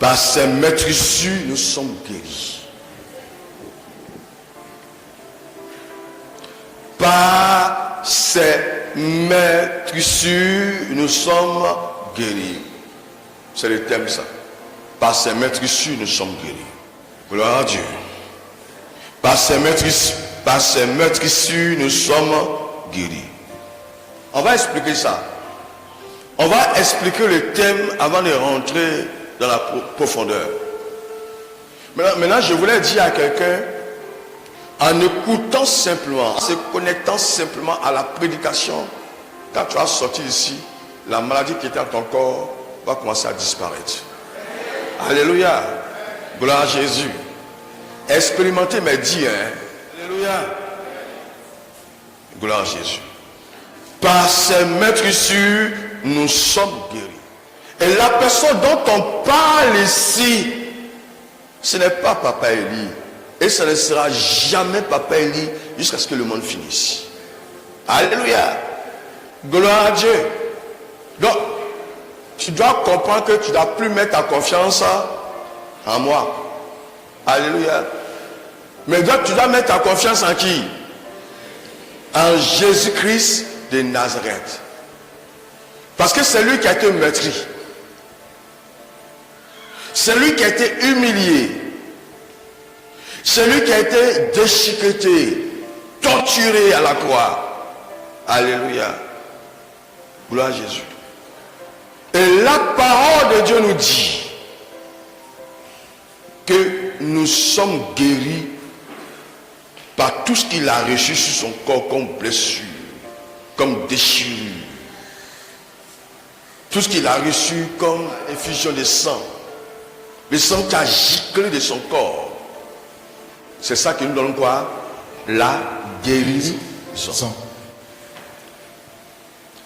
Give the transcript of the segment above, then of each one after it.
Par ses meurtrissures, nous sommes guéris. Par ses meurtrissures, nous sommes guéris. C'est le thème ça. Par ses meurtrissures, nous sommes guéris. Gloire à Dieu. Par ses meurtrissures, nous sommes guéris. On va expliquer ça. On va expliquer le thème avant de rentrer dans la profondeur. Maintenant, je voulais dire à quelqu'un, en écoutant simplement, en se connectant simplement à la prédication, quand tu vas sortir ici, la maladie qui était dans ton corps va commencer à disparaître. Alléluia. Gloire à Jésus. Expérimenter mes dits, hein. Alléluia. Gloire à Jésus. Par ses meurtrissures, nous sommes guéris. Et la personne dont on parle ici, ce n'est pas Papa Élie. Et ce ne sera jamais Papa Élie jusqu'à ce que le monde finisse. Alléluia. Gloire à Dieu. Donc, tu dois comprendre que tu ne dois plus mettre ta confiance en moi. Alléluia. Mais donc, tu dois mettre ta confiance en qui? En Jésus-Christ de Nazareth. Parce que c'est lui qui a été meurtri. C'est lui qui a été humilié. C'est lui qui a été déchiqueté, torturé à la croix. Alléluia. Gloire à Jésus. Et la parole de Dieu nous dit que nous sommes guéris par tout ce qu'il a reçu sur son corps comme blessure, comme déchirure. Tout ce qu'il a reçu comme effusion de sang. Le sang qui a giclé de son corps. C'est ça qui nous donne quoi? La guérison.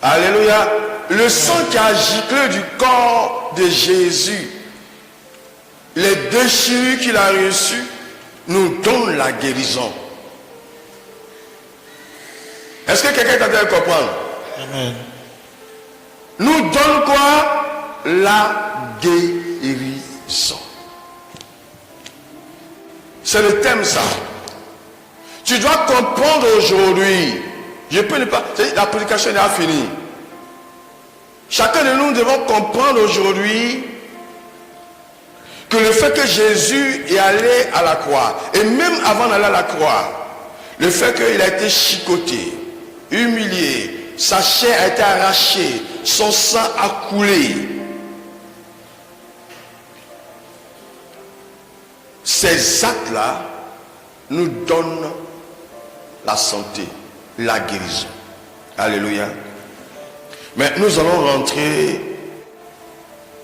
Alléluia. Le sang qui a giclé du corps de Jésus, les déchirures qu'il a reçues, nous donnent la guérison. Est-ce que quelqu'un est en train de comprendre? Amen. Nous donne quoi? La guérison. C'est le thème ça. Tu dois comprendre aujourd'hui. Je peux ne pas. La prédication n'est pas finie. Chacun de nous devons comprendre aujourd'hui que le fait que Jésus est allé à la croix, et même avant d'aller à la croix, le fait qu'il a été chicoté, humilié, sa chair a été arrachée, son sang a coulé. Ces actes-là nous donnent la santé, la guérison. Alléluia. Mais nous allons rentrer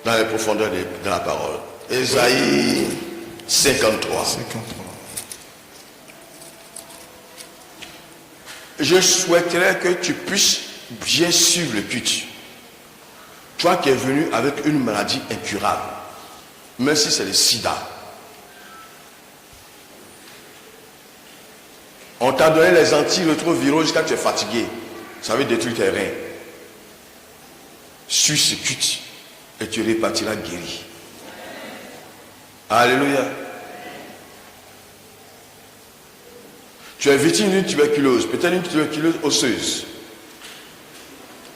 dans les profondeurs de la parole. Ésaïe 53. Je souhaiterais que tu puisses bien suivre le culte. Toi qui es venu avec une maladie incurable, même si c'est le sida. On t'a donné les antirétroviraux jusqu'à tu es fatigué. Ça veut détruire tes reins. Suis ce culte et tu repartiras guéri. Alléluia. Tu es victime d'une tuberculose, peut-être une tuberculose osseuse.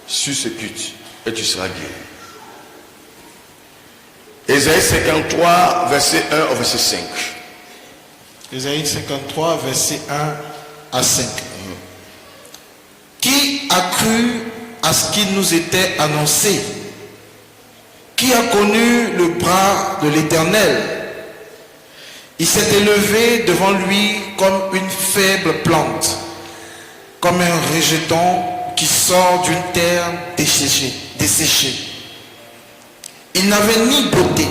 Suis ce culte et tu seras guéri. Ésaïe 53, verset 1 au verset 5. Ésaïe 53, verset 1 à 5. Qui a cru à ce qui nous était annoncé? Qui a connu le bras de l'Éternel? Il s'est élevé devant lui comme une faible plante, comme un rejeton qui sort d'une terre desséchée. Il n'avait ni beauté,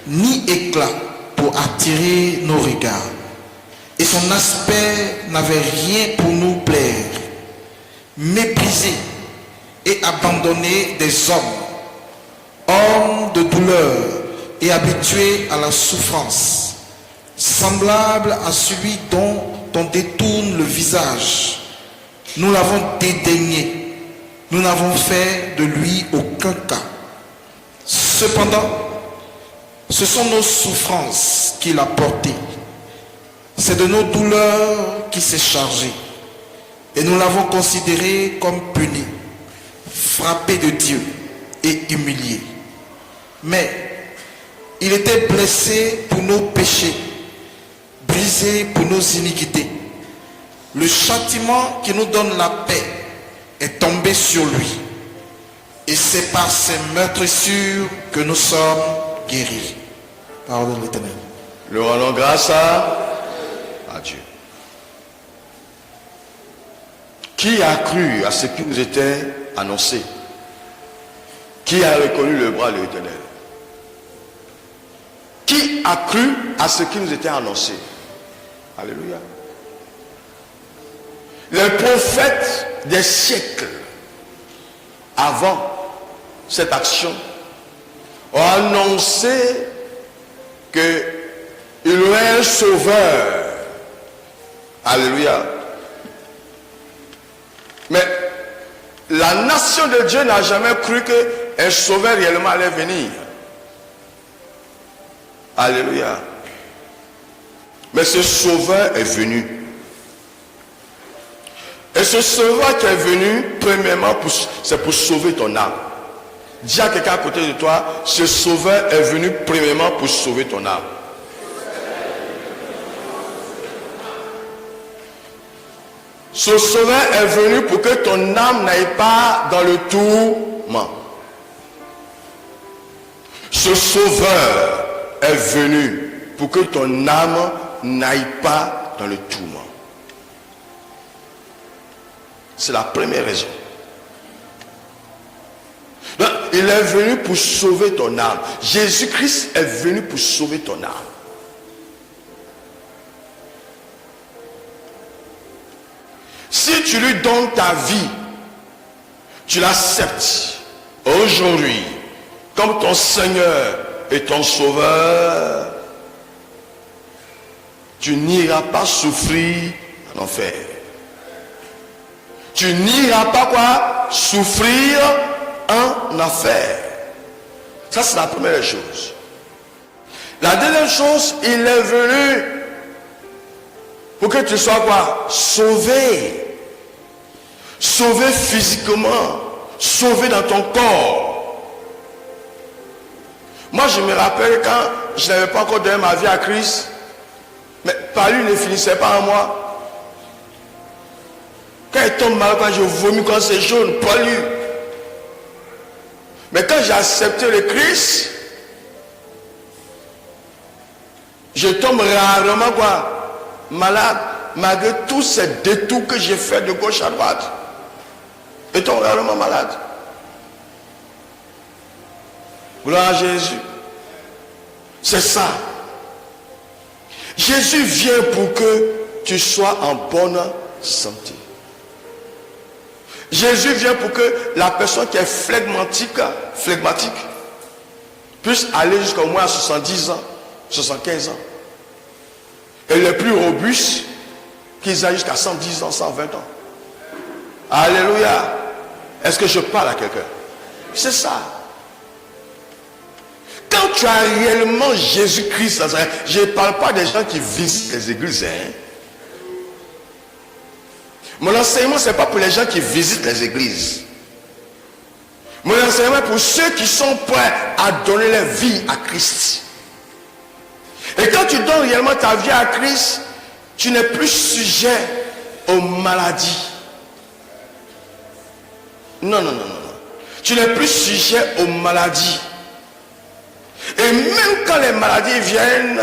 ni éclat pour attirer nos regards. Et son aspect n'avait rien pour nous plaire. Méprisé et abandonné des hommes, homme de douleur et habitué à la souffrance, semblable à celui dont on détourne le visage. Nous l'avons dédaigné, nous n'avons fait de lui aucun cas. Cependant, Ce sont nos souffrances qu'il a portées. C'est de nos douleurs qu'il s'est chargé. Et nous l'avons considéré comme puni, frappé de Dieu et humilié. Mais il était blessé pour nos péchés, brisé pour nos iniquités. Le châtiment qui nous donne la paix est tombé sur lui. Et c'est par ses meurtrissures que nous sommes guéris. Parole de l'Éternel. Nous rendons grâce à Dieu. Qui a cru à ce qui nous était annoncé? Qui a reconnu le bras de l'Éternel? Qui a cru à ce qui nous était annoncé? Alléluia. Les prophètes des siècles avant cette action ont annoncé qu'il y aurait un sauveur. Alléluia. Mais la nation de Dieu n'a jamais cru qu'un sauveur réellement allait venir. Alléluia. Mais ce sauveur est venu. Et ce sauveur qui est venu, premièrement, c'est pour sauver ton âme. Dis à quelqu'un à côté de toi, ce sauveur est venu premièrement pour sauver ton âme. Ce sauveur est venu pour que ton âme n'aille pas dans le tourment. Ce sauveur est venu pour que ton âme n'aille pas dans le tourment. C'est la première raison. Donc, il est venu pour sauver ton âme. Jésus-Christ est venu pour sauver ton âme. Si tu lui donnes ta vie, tu l'acceptes aujourd'hui comme ton Seigneur et ton Sauveur, tu n'iras pas souffrir en enfer. Tu n'iras pas quoi? Souffrir en enfer. Ça, c'est la première chose. La deuxième chose, il est venu pour que tu sois quoi? Sauvé. Sauvé physiquement. Sauvé dans ton corps. Moi, je me rappelle quand je n'avais pas encore donné ma vie à Christ, mais par lui ne finissait pas en moi. Quand il tombe mal, quand je vomis, quand c'est jaune, pas lui. Mais quand j'ai accepté le Christ, je tombe rarement quoi? Malade, malgré tous ces détours que j'ai fait de gauche à droite. Je tombe rarement malade. Gloire à Jésus. C'est ça. Jésus vient pour que tu sois en bonne santé. Jésus vient pour que la personne qui est flegmatique puisse aller jusqu'au moins à 70 ans, 75 ans. Et les plus robustes, qu'ils aillent jusqu'à 110 ans, 120 ans. Alléluia. Est-ce que je parle à quelqu'un? C'est ça. Quand tu as réellement Jésus-Christ, je ne parle pas des gens qui visitent les églises. Mon enseignement, ce n'est pas pour les gens qui visitent les églises. Mon enseignement est pour ceux qui sont prêts à donner leur vie à Christ. Et quand tu donnes réellement ta vie à Christ, tu n'es plus sujet aux maladies. Non. Tu n'es plus sujet aux maladies. Et même quand les maladies viennent,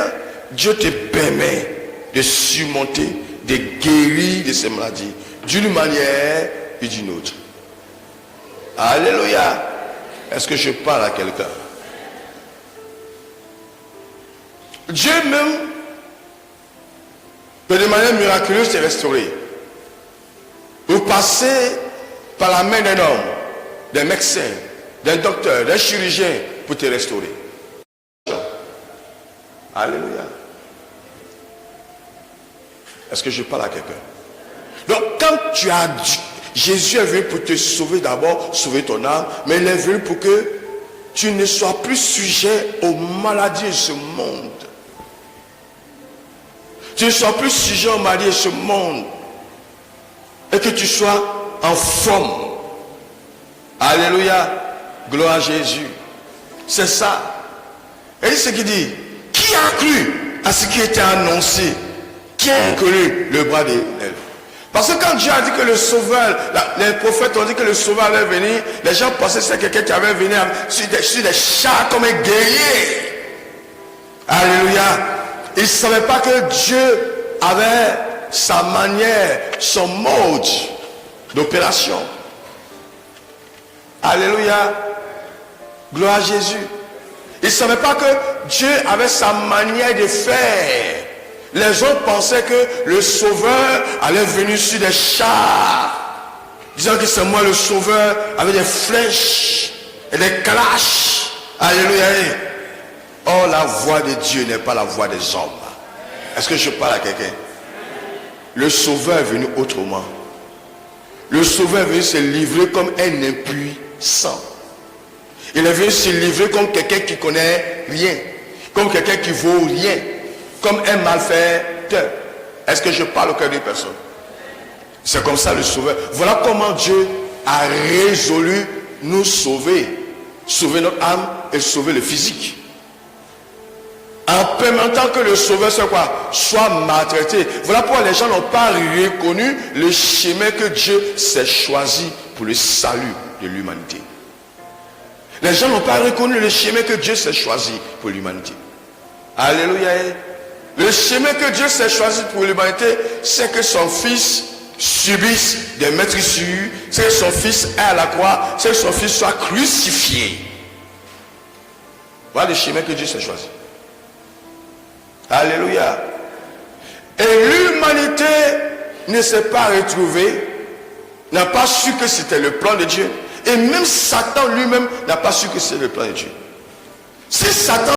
Dieu te permet de surmonter, de guérir de ces maladies d'une manière et d'une autre. Alléluia. Est-ce que je parle à quelqu'un? Dieu même peut de manière miraculeuse te restaurer. Vous passez par la main d'un homme, d'un médecin, d'un docteur, d'un chirurgien pour te restaurer. Alléluia. Est-ce que je parle à quelqu'un? Donc quand tu as Jésus est venu pour te sauver d'abord, sauver ton âme, mais il est venu pour que tu ne sois plus sujet aux maladies de ce monde. Tu ne sois plus sujet aux maladies de ce monde. Et que tu sois en forme. Alléluia. Gloire à Jésus. C'est ça. Et ce qu'il dit. Qui a cru à ce qui était annoncé? Qui a connu le bras d'Éternel? Parce que quand Dieu a dit que le sauveur, les prophètes ont dit que le sauveur allait venir, les gens pensaient que c'était quelqu'un qui avait venu sur des chars comme un guerrier. Alléluia. Ils ne savaient pas que Dieu avait sa manière, son mode d'opération. Alléluia. Gloire à Jésus. Ils ne savaient pas que Dieu avait sa manière de faire. Les autres pensaient que le sauveur allait venir sur des chars, disant que c'est moi le sauveur, avec des flèches et des calaches. Alléluia. Or, la voix de Dieu n'est pas la voix des hommes. Est-ce que je parle à quelqu'un? Le sauveur est venu autrement. Le sauveur est venu se livrer comme un impuissant. Il est venu se livrer comme quelqu'un qui connaît rien, comme quelqu'un qui vaut rien, comme un malfaiteur. Est-ce que je parle au cœur des personnes? C'est comme ça le sauveur. Voilà comment Dieu a résolu nous sauver. Sauver notre âme et sauver le physique. En permettant que le sauveur soit quoi? Soit maltraité. Voilà pourquoi les gens n'ont pas reconnu le chemin que Dieu s'est choisi pour le salut de l'humanité. Les gens n'ont pas reconnu le chemin que Dieu s'est choisi pour l'humanité. Alléluia. Le chemin que Dieu s'est choisi pour l'humanité, c'est que son fils subisse des meurtrissures, c'est que son fils est à la croix, c'est que son fils soit crucifié. Voilà le chemin que Dieu s'est choisi. Alléluia. Et l'humanité ne s'est pas retrouvée, n'a pas su que c'était le plan de Dieu. Et même Satan lui-même n'a pas su que c'était le plan de Dieu. Si Satan